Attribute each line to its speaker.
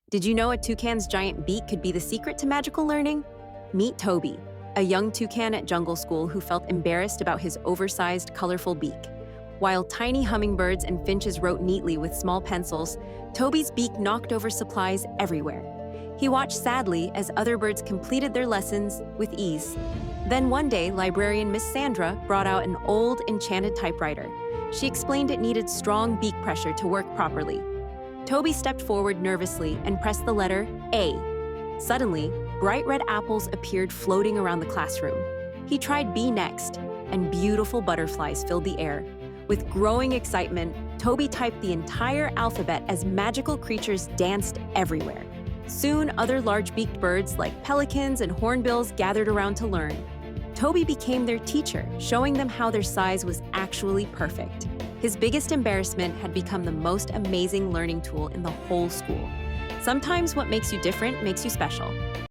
Speaker 1: Did you know a toucan's giant beak could be the secret to magical learning? Meet Toby, a young toucan at jungle school who felt embarrassed about his oversized, colorful beak. While tiny hummingbirds and finches wrote neatly with small pencils, Toby's beak knocked over supplies everywhere. He watched sadly as other birds completed their lessons with ease. Then one day, librarian Miss Sandra brought out an old, enchanted typewriter. She explained it needed strong beak pressure to work properly. Toby stepped forward nervously and pressed the letter A. Suddenly, bright red apples appeared floating around the classroom. He tried B next, and beautiful butterflies filled the air. With growing excitement, Toby typed the entire alphabet as magical creatures danced everywhere. Soon, other large-beaked birds like pelicans and hornbills gathered around to learn. Toby became their teacher, showing them how their size was actually perfect. His biggest embarrassment had become the most amazing learning tool in the whole school. Sometimes what makes you different makes you special.